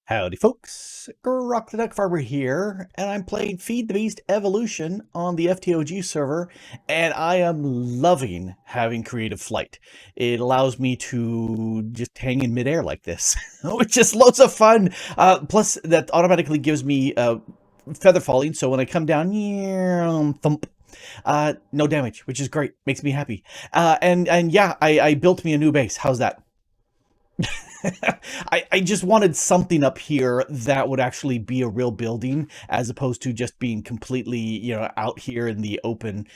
Howdy folks, Grok the DuckFarmer here, and I'm playing Feed the Beast Evolution on the FTOG server, and I am loving having creative flight. It allows me to just hang in midair like this, which is loads of fun. Plus, that automatically gives me feather falling, so when I come down, thump, no damage, which is great, makes me happy. And yeah, I built me a new base. How's that? I just wanted something up here that would actually be a real building as opposed to just being completely, out here in the open.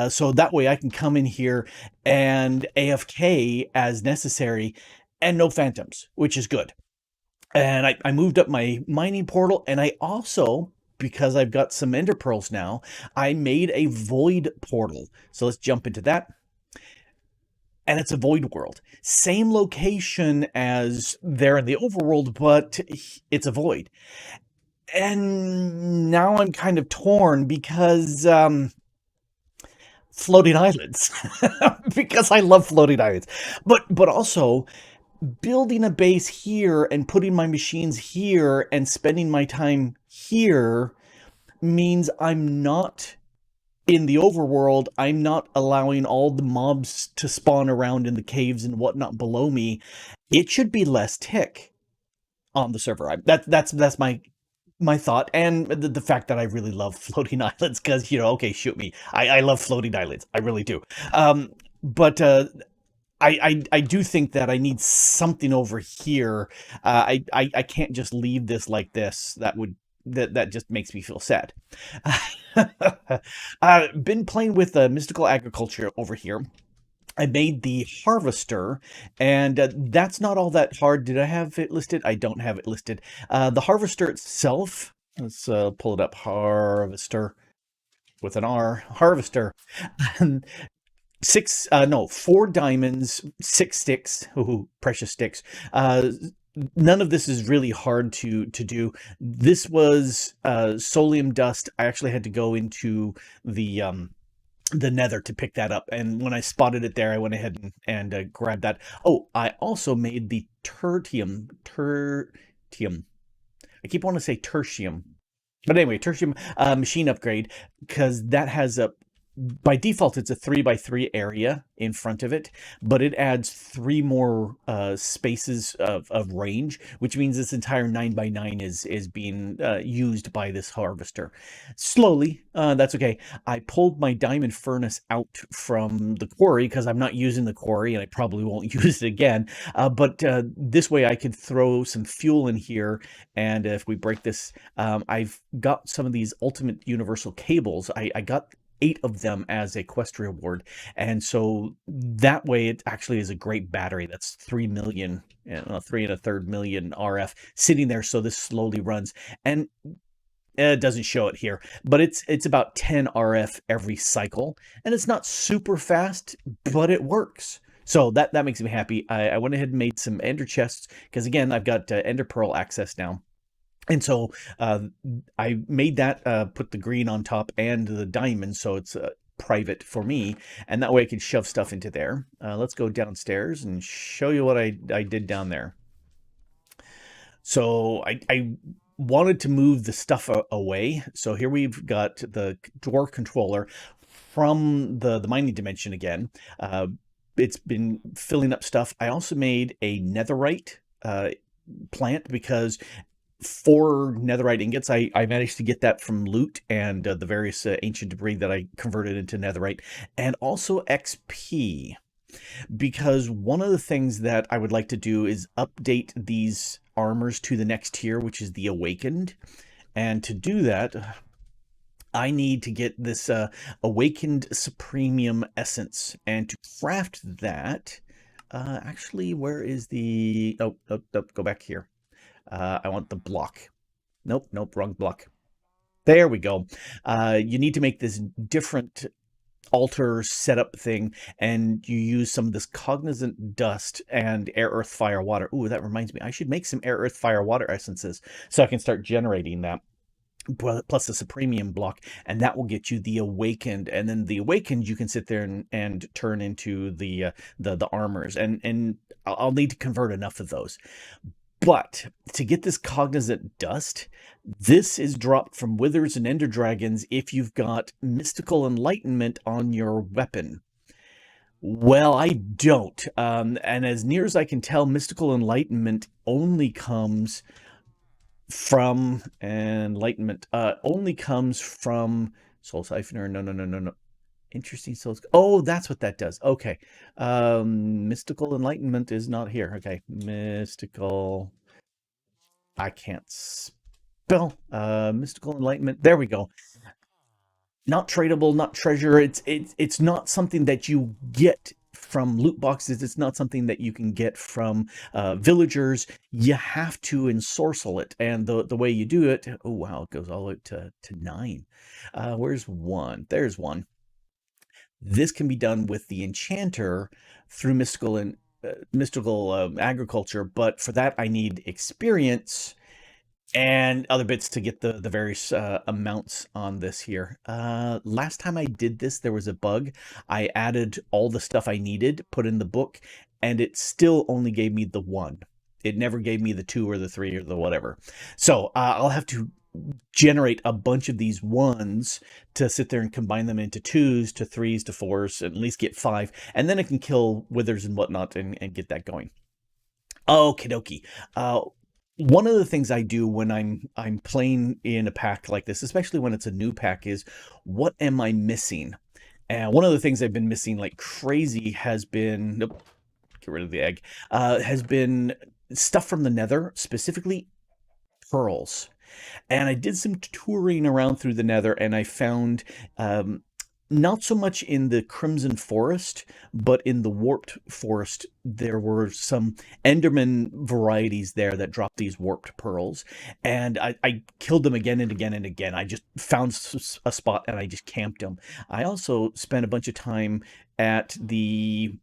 So that way I can come in here and AFK as necessary and no phantoms, which is good. And I moved up my mining portal, and I also, because I've got some ender pearls now, I made a void portal. So let's jump into that, and it's a void world. Same location as there in the overworld, but it's a void. And now I'm kind of torn because floating islands, because I love floating islands, but also building a base here and putting my machines here and spending my time here means I'm not in the overworld. I'm not allowing all the mobs to spawn around in the caves and whatnot below me. It should be less tick on the server. That's my thought, and the fact that I really love floating islands because okay, shoot me. I love floating islands. I really do. But I do think that I need something over here. I can't just leave this like this. That just makes me feel sad. Been playing with mystical agriculture over here. I made the harvester, and that's not all that hard. Did I have it listed? I don't have it listed. The harvester itself, let's pull it up. Harvester with an R. Harvester. Four diamonds, 6 sticks. Ooh, precious sticks. None of this is really hard to do. This was solium dust. I actually had to go into the nether to pick that up, and when I spotted it there, I went ahead and grabbed that. Oh, I also made the tertium. I keep wanting to say tertium, but anyway, tertium machine upgrade, because that has a, by default, it's a 3x3 area in front of it, but it adds 3 more spaces of range, which means this entire 9x9 is being used by this harvester. Slowly, that's okay. I pulled my diamond furnace out from the quarry because I'm not using the quarry, and I probably won't use it again. But this way I could throw some fuel in here, and if we break this, I've got some of these ultimate universal cables. I got 8 of them as a quest reward, and so that way it actually is a great battery. That's 3 million, 3 1/3 million RF sitting there, so this slowly runs, and it doesn't show it here, but it's about 10 RF every cycle, and it's not super fast, but it works. So that makes me happy. I went ahead and made some ender chests because, again, I've got ender pearl access now. And so I made that, put the green on top and the diamond, so it's private for me, and that way I can shove stuff into there. Let's go downstairs and show you what I did down there. So I wanted to move the stuff away. So here we've got the door controller from the mining dimension again. It's been filling up stuff. I also made a netherite plant because 4 netherite ingots. I managed to get that from loot and the various ancient debris that I converted into netherite, and also XP, because one of the things that I would like to do is update these armors to the next tier, which is the Awakened. And to do that, I need to get this Awakened Supremium Essence, and to craft that, actually, where is the... Oh, go back here. I want the block. Nope, wrong block. There we go. You need to make this different altar setup thing, and you use some of this cognizant dust and air, earth, fire, water. Ooh, that reminds me. I should make some air, earth, fire, water essences so I can start generating that. Plus the Supremium block, and that will get you the Awakened, and then the Awakened you can sit there and turn into the armors, and I'll need to convert enough of those. But to get this cognizant dust, this is dropped from withers and ender dragons if you've got mystical enlightenment on your weapon. Well, I don't. And as near as I can tell, mystical enlightenment only comes from Soul Siphoner. No. Interesting souls. Oh, that's what that does. Okay. Mystical enlightenment is not here. Okay. Mystical. I can't spell. Mystical enlightenment. There we go. Not tradable, not treasure. It's not something that you get from loot boxes. It's not something that you can get from villagers. You have to ensorcel it, and the way you do it. Oh wow, it goes all the way to 9. Where's 1? There's 1. This can be done with the enchanter through mystical agriculture, but for that I need experience and other bits to get the various amounts on this here. Last time I did this, there was a bug. I added all the stuff I needed, put in the book, and it still only gave me the 1. It never gave me the 2 or the 3 or the whatever. So I'll have to generate a bunch of these 1s to sit there and combine them into 2s to 3s to 4s, and at least get 5, and then I can kill withers and whatnot and get that going. Okie dokie. One of the things I do when I'm playing in a pack like this, especially when it's a new pack, is what am I missing? And one of the things I've been missing like crazy has been, nope, get rid of the egg, has been stuff from the Nether, specifically pearls. And I did some touring around through the Nether, and I found not so much in the Crimson Forest, but in the Warped Forest, there were some Enderman varieties there that dropped these warped pearls. And I killed them again and again and again. I just found a spot and I just camped them. I also spent a bunch of time at the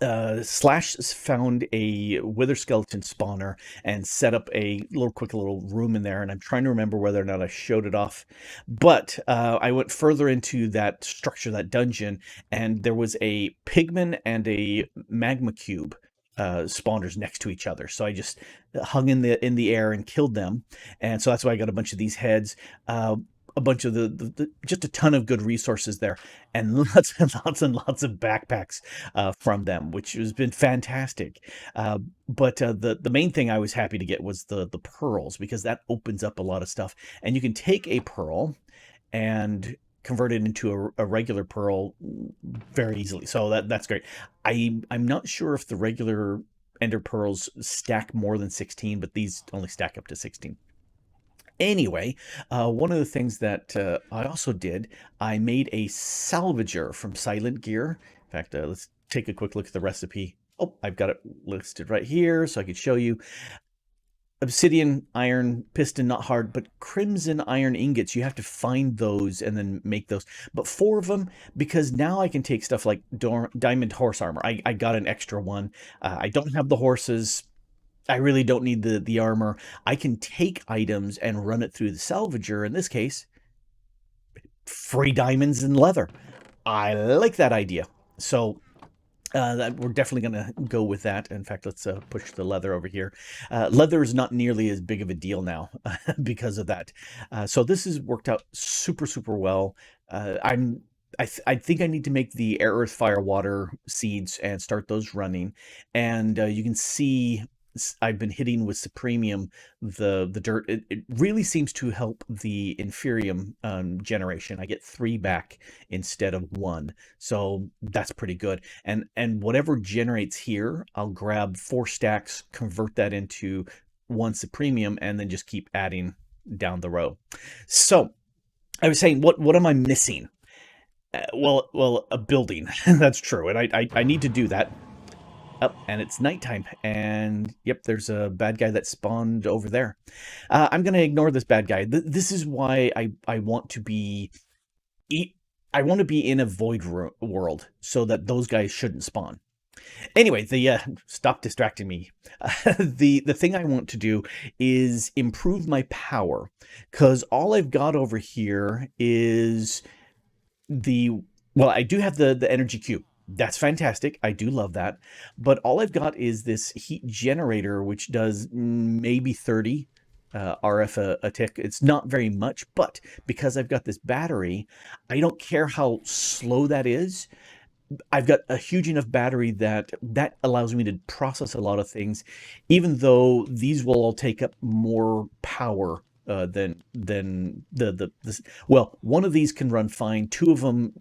Slash found a wither skeleton spawner and set up a quick little room in there, and I'm trying to remember whether or not I showed it off. But I went further into that structure, that dungeon, and there was a pigman and a magma cube spawners next to each other. So I just hung in the air and killed them, and so that's why I got a bunch of these heads. A bunch of just a ton of good resources there, and lots and lots of backpacks from them, which has been fantastic. But the main thing I was happy to get was the pearls, because that opens up a lot of stuff, and you can take a pearl and convert it into a regular pearl very easily. So that's great. I'm not sure if the regular ender pearls stack more than 16, but these only stack up to 16. Anyway, one of the things that I also did, I made a salvager from Silent Gear. In fact, let's take a quick look at the recipe. Oh, I've got it listed right here so I can show you. Obsidian, iron, piston, not hard, but crimson iron ingots, you have to find those and then make those. But 4 of them, because now I can take stuff like diamond horse armor. I got an extra one. I don't have the horses. I really don't need the armor. I can take items and run it through the salvager. In this case, free diamonds and leather. I like that idea. So we're definitely going to go with that. In fact, let's push the leather over here. Leather is not nearly as big of a deal now because of that. So this has worked out super, super well. I think I need to make the air, earth, fire, water seeds and start those running. And you can see I've been hitting with Supremium the dirt. It really seems to help the Inferium generation. I get 3 back instead of 1, so that's pretty good. And whatever generates here, I'll grab 4 stacks, convert that into 1 Supremium, and then just keep adding down the row. So I was saying, what am I missing? Well, a building. That's true, and I need to do that. Oh, and it's nighttime, and yep, there's a bad guy that spawned over there. I'm going to ignore this bad guy. This is why I want to be... I want to be in a void world, so that those guys shouldn't spawn. Anyway, stop distracting me. The thing I want to do is improve my power, because all I've got over here is well, I do have the energy cube. That's fantastic. I do love that. But all I've got is this heat generator, which does maybe 30 RF a tick. It's not very much, but because I've got this battery, I don't care how slow that is. I've got a huge enough battery that allows me to process a lot of things, even though these will all take up more power than well, one of these can run fine. Two of them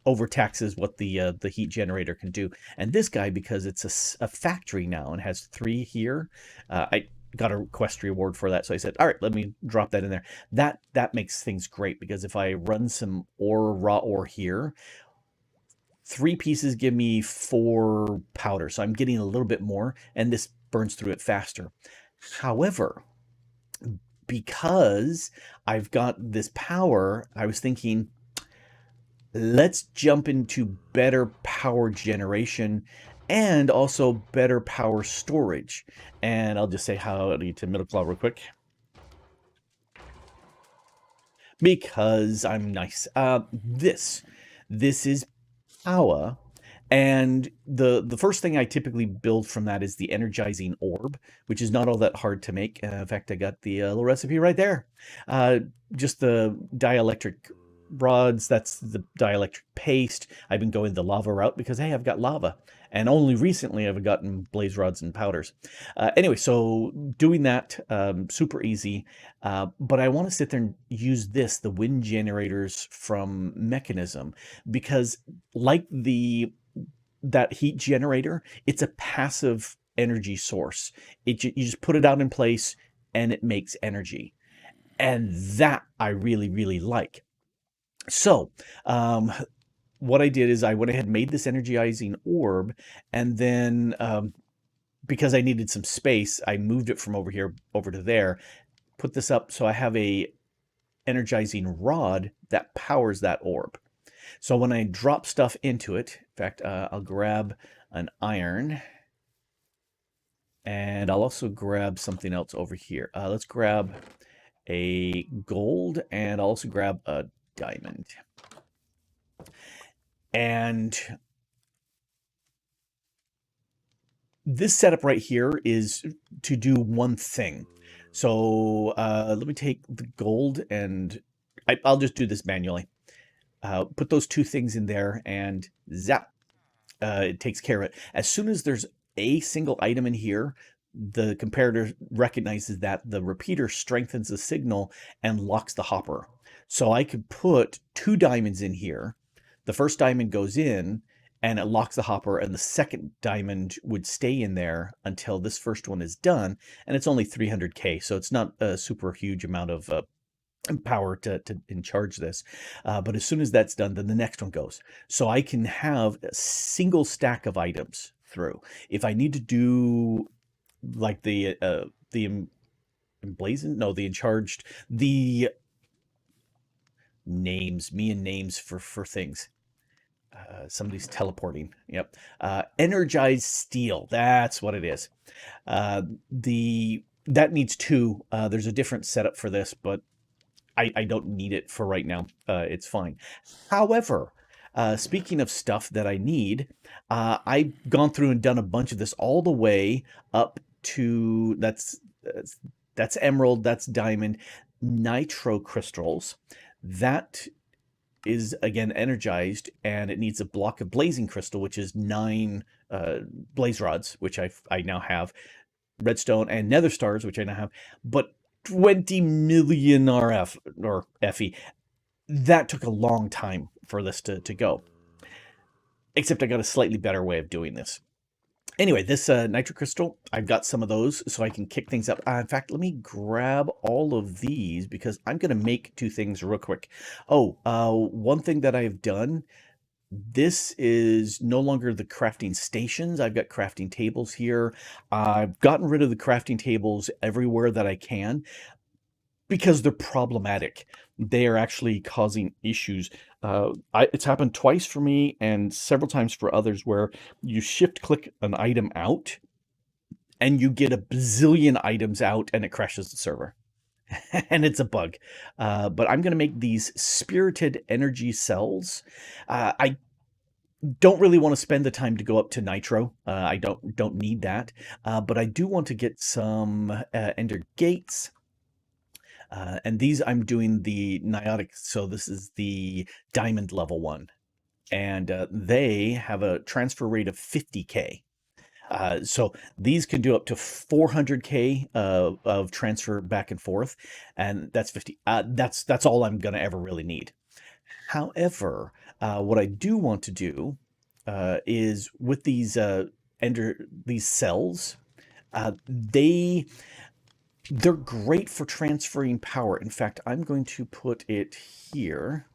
overtaxes what the heat generator can do. And this guy, because it's a factory now and has three here, I got a quest reward for that. So I said, all right, let me drop that in there. That makes things great because if I run some raw ore here, three pieces give me four powder. So I'm getting a little bit more, and this burns through it faster. However, because I've got this power, I was thinking, let's jump into better power generation and also better power storage. And I'll just say howdy to Middle Claw real quick because I'm nice. This is Powah, and the first thing I typically build from that is the energizing orb, which is not all that hard to make. In fact, I got the little recipe right there. Just the dielectric rods, that's the dielectric paste. I've been going the lava route because, hey, I've got lava. And only recently I've gotten blaze rods and powders. Anyway, so doing that, super easy. But I want to sit there and use this, the wind generators from Mechanism, because like that heat generator, it's a passive energy source. You just put it out in place and it makes energy. And that I really, really like. So, what I did is I went ahead and made this energizing orb, and then because I needed some space, I moved it from over here over to there, put this up so I have a energizing rod that powers that orb. So when I drop stuff into it, in fact, I'll grab an iron, and I'll also grab something else over here. Let's grab a gold, and I'll also grab a diamond. And this setup right here is to do one thing. So let me take the gold, and I'll just do this manually. Put those two things in there, and zap, it takes care of it. As soon as there's a single item in here, the comparator recognizes that the repeater strengthens the signal and locks the hopper. So I could put two diamonds in here. The first diamond goes in and it locks the hopper, and the second diamond would stay in there until this first one is done. And it's only 300K, so it's not a super huge amount of power to in charge this. But as soon as that's done, then the next one goes. So I can have a single stack of items through. If I need to do like the emblazoned, no, the encharged, the names for things. Somebody's teleporting. Yep. Energized steel. That's what it is. That needs two. There's a different setup for this, but I don't need it for right now. It's fine. However, speaking of stuff that I need, I've gone through and done a bunch of this all the way up to that's emerald, that's diamond, nitro crystals. That is again energized, and it needs a block of blazing crystal, which is 9 blaze rods, which I now have, redstone and nether stars, which I now have, but 20 million RF or FE. That took a long time for this to go. Except I got a slightly better way of doing this. Anyway, this nitro crystal, I've got some of those so I can kick things up. In fact, let me grab all of these because I'm going to make two things real quick. Oh, one thing that I've done, this is no longer the crafting stations. I've got crafting tables here. I've gotten rid of the crafting tables everywhere that I can because they're problematic. They are actually causing issues. It's happened twice for me and several times for others where you shift click an item out and you get a bazillion items out and it crashes the server. And it's a bug. But I'm going to make these spirited energy cells. don't really want to spend the time to go up to nitro. I don't need that, but I do want to get some ender gates. And these I'm doing the Niotic, so this is the diamond level one. And they have a transfer rate of 50K. So these can do up to 400K of transfer back and forth, and that's 50. That's all I'm gonna ever really need. However, what I do want to do is with these these cells, they're great for transferring power. In fact, I'm going to put it here.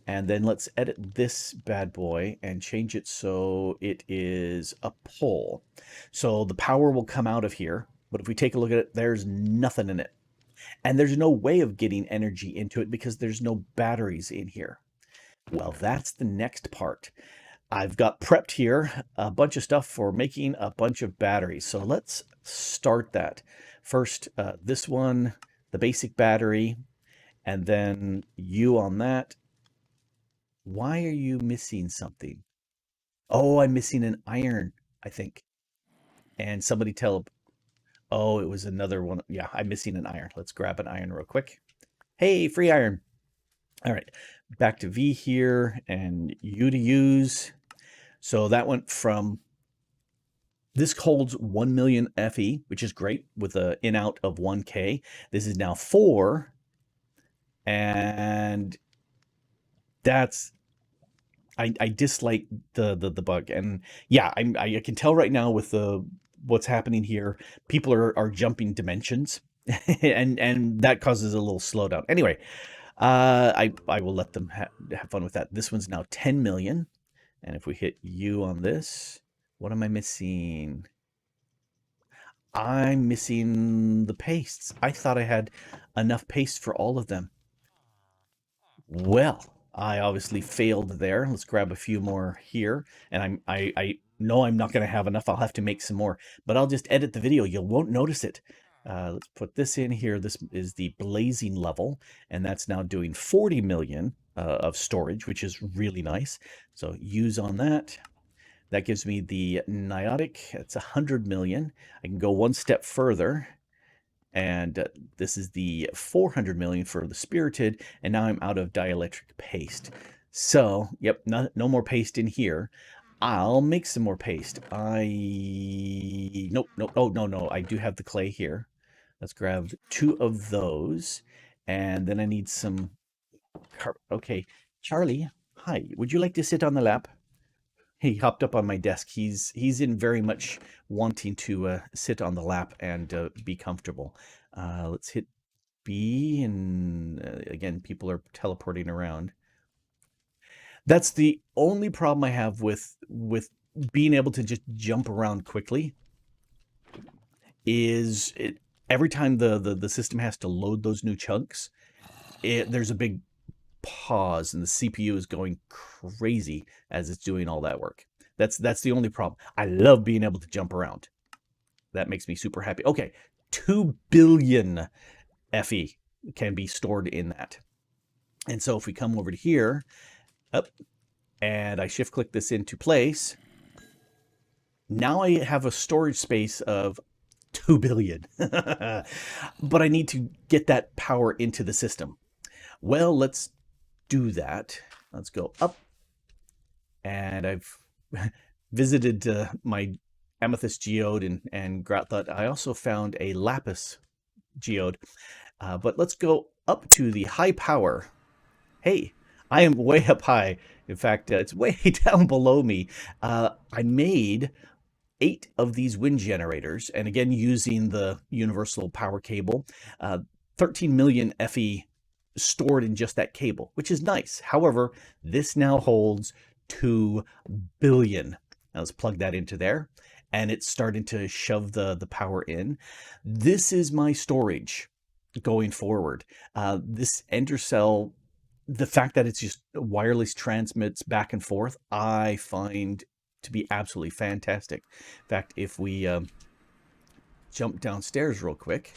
And then let's edit this bad boy and change it so it is a pole. So the power will come out of here, but if we take a look at it, there's nothing in it. And there's no way of getting energy into it because there's no batteries in here. Well, that's the next part. I've got prepped here a bunch of stuff for making a bunch of batteries. So let's start that. First, this one, the basic battery, and then you on that. Why are you missing something? Oh, I'm missing an iron, I think. And somebody tell, oh, it was another one. Yeah, I'm missing an iron. Let's grab an iron real quick. Hey, free iron. All right, back to V here and U to use. So that went from, this holds 1 million FE, which is great with an in out of 1K. This is now 4. And that's, I dislike the bug, and yeah, I can tell right now with what's happening here, people are jumping dimensions, and that causes a little slowdown. Anyway, I will let them have fun with that. This one's now 10 million, and if we hit U on this, what am I missing? I'm missing the pastes. I thought I had enough paste for all of them. Well, I obviously failed there. Let's grab a few more here. And I know I'm not going to have enough. I'll have to make some more, but I'll just edit the video. You won't notice it. Let's put this in here. This is the blazing level, and that's now doing 40 million of storage, which is really nice. So use on that. That gives me the Niotic. It's 100 million. I can go one step further. And this is the 400 million for the spirited, and now I'm out of dielectric paste. So, yep, no more paste in here. I'll make some more paste. Nope, oh, no, I do have the clay here. Let's grab 2 of those, and then I need some, okay, Charlie, hi, would you like to sit on the lap? He hopped up on my desk. He's in very much wanting to sit on the lap and be comfortable. Let's hit B, and again, people are teleporting around. That's the only problem I have with being able to just jump around quickly. Is it every time the system has to load those new chunks, there's a big pause and the CPU is going crazy as it's doing all that work. That's the only problem. I love being able to jump around. That makes me super happy. Okay, 2 billion FE can be stored in that. And so if we come over to here, up, and I shift click this into place, now I have a storage space of 2 billion. But I need to get that power into the system. Well, let's do that. Let's go up, and I've visited my amethyst geode and Grot thought I also found a lapis geode, but let's go up to the high power. Hey, I am way up high. In fact, it's way down below me. I made 8 of these wind generators, and again using the universal power cable, 13 million FE stored in just that cable, which is nice. However, this now holds 2 billion. Now let's plug that into there, and it's starting to shove the power in. This is my storage going forward. This ender cell, the fact that it's just wireless transmits back and forth, I find to be absolutely fantastic. In fact, if we jump downstairs real quick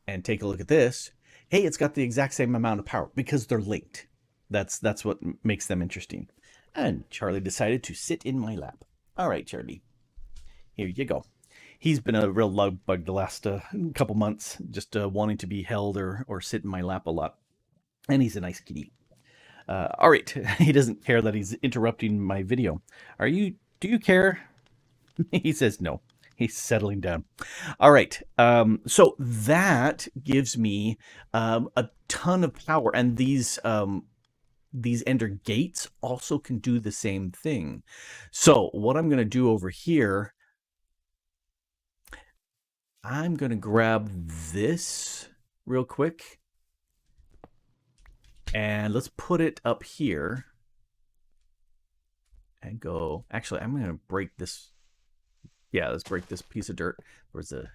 and take a look at this, hey, it's got the exact same amount of power because they're linked. That's what makes them interesting. And Charlie decided to sit in my lap. All right, Charlie, here you go. He's been a real love bug the last couple months, just wanting to be held or sit in my lap a lot. And he's a nice kitty. All right, he doesn't care that he's interrupting my video. Do you care? He says no. He's settling down. All right. So that gives me a ton of power, and these ender gates also can do the same thing. So what I'm going to do over here, I'm going to grab this real quick, and let's put it up here and go. Actually, I'm going to break this. Yeah, let's break this piece of dirt. Where's the?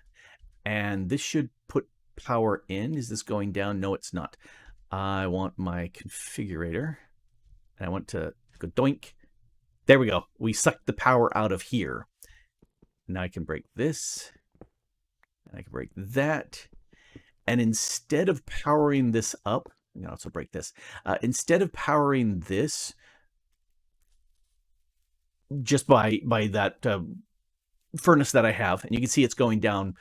And this should put power in. Is this going down? No, it's not. I want my configurator, and I want to go doink. There we go. We sucked the power out of here. Now I can break this, and I can break that. And instead of powering this up, I'm going to also break this. Instead of powering this just by that furnace that I have, and you can see it's going down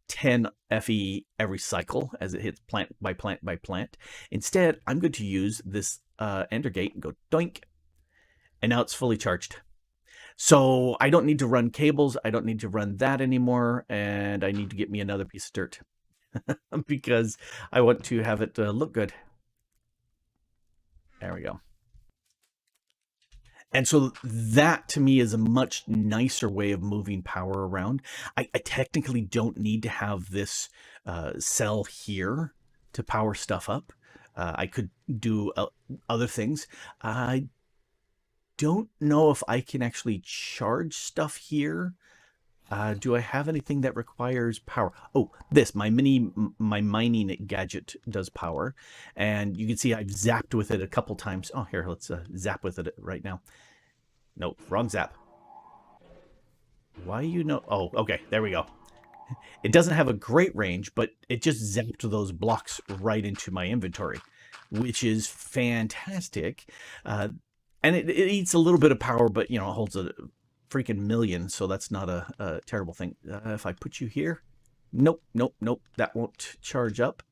10 FE every cycle as it hits plant by plant by plant. Instead, I'm going to use this ender gate and go doink, and now it's fully charged. So I don't need to run cables, I don't need to run that anymore, and I need to get me another piece of dirt because I want to have it look good. There we go. And so that to me is a much nicer way of moving power around. I technically don't need to have this cell here to power stuff up. I could do other things. I don't know if I can actually charge stuff here. Do I have anything that requires power? Oh, my mining gadget does power. And you can see I've zapped with it a couple times. Oh, here, let's zap with it right now. Nope, wrong zap. Why you know? Oh, okay, there we go. It doesn't have a great range, but it just zapped those blocks right into my inventory, which is fantastic. And it eats a little bit of power, but, you know, it holds a freaking million, so that's not a terrible thing. If I put you here, nope, that won't charge up.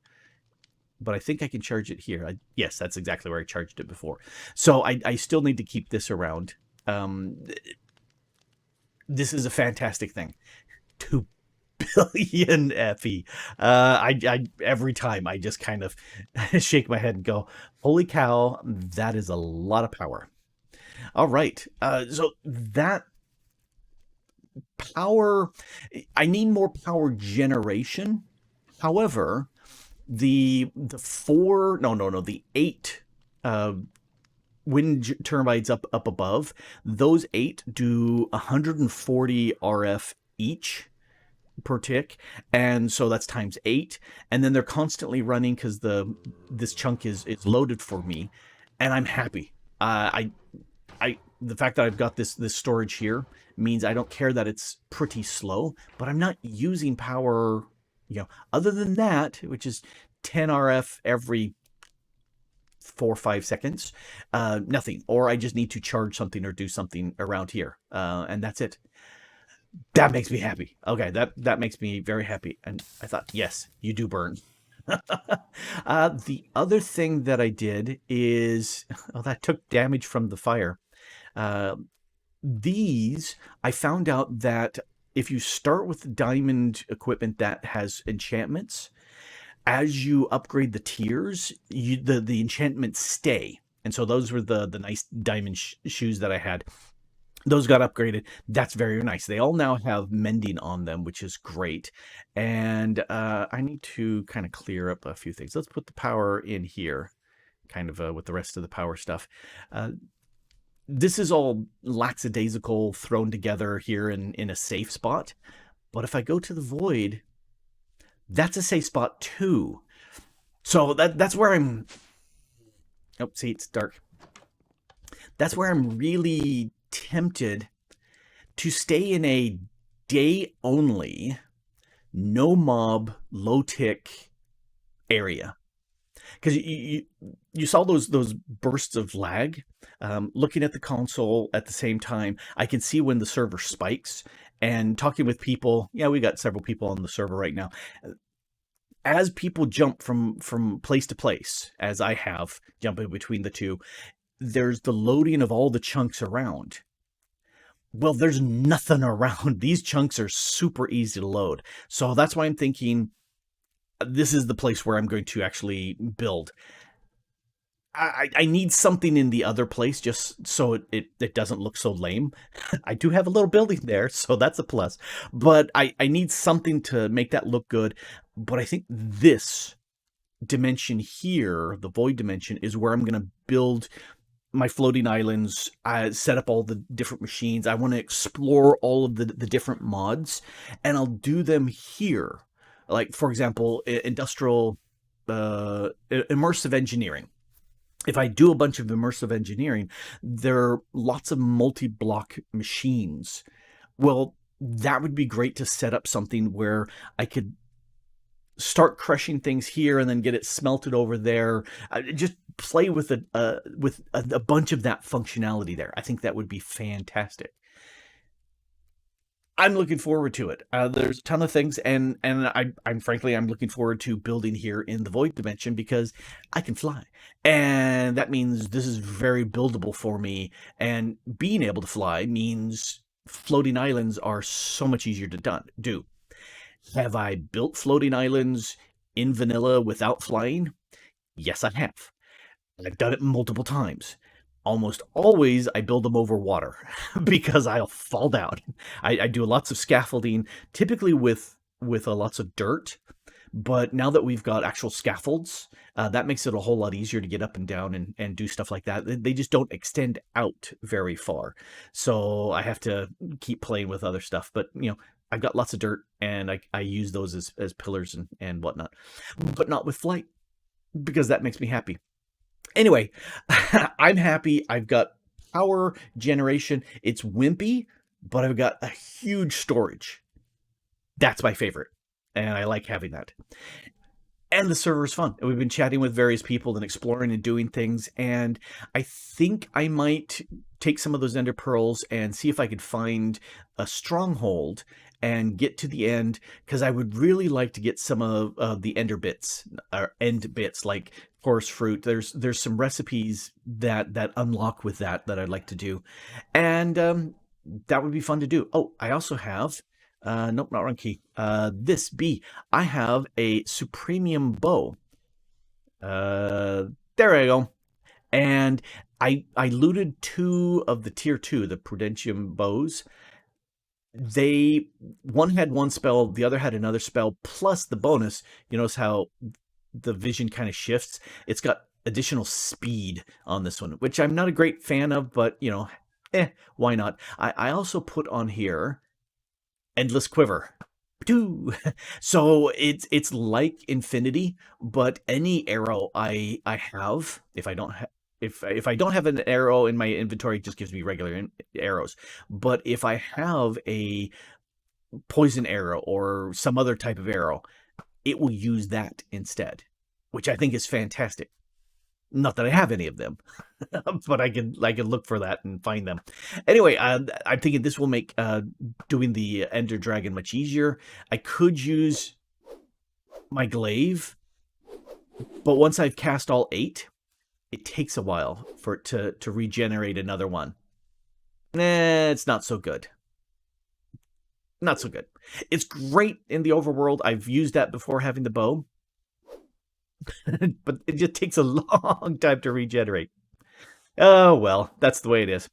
But I think I can charge it here. Yes, that's exactly where I charged it before. So I still need to keep this around. This is a fantastic thing. 2 billion FE. I every time I just kind of shake my head and go, holy cow, that is a lot of power. All right. So that power, I need more power generation. However, the 8 wind turbines up above, those 8 do 140 RF each per tick, and so that's times 8, and then they're constantly running because this chunk is loaded for me, and I'm happy. The fact that I've got this storage here means I don't care that it's pretty slow, but I'm not using power, you know, other than that, which is 10 RF every 4 or 5 seconds, nothing. Or I just need to charge something or do something around here, and that's it. That makes me happy. Okay, that makes me very happy. And I thought, yes, you do burn. The other thing that I did is, that took damage from the fire. These, I found out that if you start with diamond equipment that has enchantments, as you upgrade the tiers, the enchantments stay. And so those were the nice diamond shoes that I had. Those got upgraded. That's very nice. They all now have mending on them, which is great. And I need to kind of clear up a few things. Let's put the power in here, kind of with the rest of the power stuff. This is all lackadaisical thrown together here in a safe spot. But if I go to the void, that's a safe spot too. So that's where I'm... Oh, see, it's dark. That's where I'm really tempted to stay in a day only, no mob, low tick area. because you saw those bursts of lag. Looking at the console at the same time, I can see when the server spikes. And talking with people, yeah, we got several people on the server right now. As people jump from place to place, as I have jumping between the two, there's the loading of all the chunks around. Well, there's nothing around. These chunks are super easy to load. So that's why I'm thinking this is the place where I'm going to actually build. I need something in the other place just so it doesn't look so lame. I do have a little building there, so that's a plus. But I need something to make that look good. But I think this dimension here, the void dimension, is where I'm going to build my floating islands. I set up all the different machines. I want to explore all of the different mods, and I'll do them here. Like, for example, industrial immersive engineering. If I do a bunch of immersive engineering, there are lots of multi-block machines. Well, that would be great to set up something where I could start crushing things here and then get it smelted over there. Just play with a bunch of that functionality there. I think that would be fantastic. I'm looking forward to it. There's a ton of things, and I'm frankly I'm looking forward to building here in the void dimension because I can fly, and that means this is very buildable for me. And being able to fly means floating islands are so much easier to do. Have I built floating islands in vanilla without flying? Yes, I have. I've done it multiple times. Almost always I build them over water because I'll fall down. I do lots of scaffolding, typically with lots of dirt. But now that we've got actual scaffolds, that makes it a whole lot easier to get up and down and do stuff like that. They just don't extend out very far. So I have to keep playing with other stuff. But, I've got lots of dirt, and I use those as pillars and whatnot. But not with flight, because that makes me happy. Anyway, I'm happy. I've got power generation. It's wimpy, but I've got a huge storage. That's my favorite, and I like having that. And the server is fun. We've been chatting with various people and exploring and doing things, and I think I might take some of those ender pearls and see if I could find a stronghold and get to the end, because I would really like to get some of the ender bits, or end bits, like forest fruit. There's some recipes that unlock with that I'd like to do, and that would be fun to do. Oh, I also have nope, not wrong key. This B. I have a supremium bow. There I go. And I looted 2 of the tier 2, the Prudentium bows. One had one spell, the other had another spell, plus the bonus. You notice how the vision kind of shifts. It's got additional speed on this one, which I'm not a great fan of, but why not? I also put on here endless quiver. So it's like infinity, but any arrow I have, if I don't have if I don't have an arrow in my inventory, it just gives me regular arrows. But if I have a poison arrow or some other type of arrow, it will use that instead, which I think is fantastic. Not that I have any of them, but I can look for that and find them. Anyway, I'm thinking this will make doing the Ender Dragon much easier. I could use my glaive, but once I've cast all 8, it takes a while for it to regenerate another one. It's not so good. Not so good. It's great in the overworld. I've used that before having the bow. But it just takes a long time to regenerate. Oh, well, that's the way it is.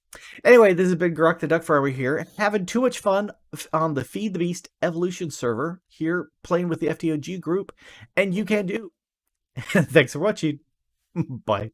Anyway, this has been Grok the DuckFarmer here, having too much fun on the Feed the Beast Evolution server here, playing with the FTOG group, and you can do. Thanks for watching. Bye.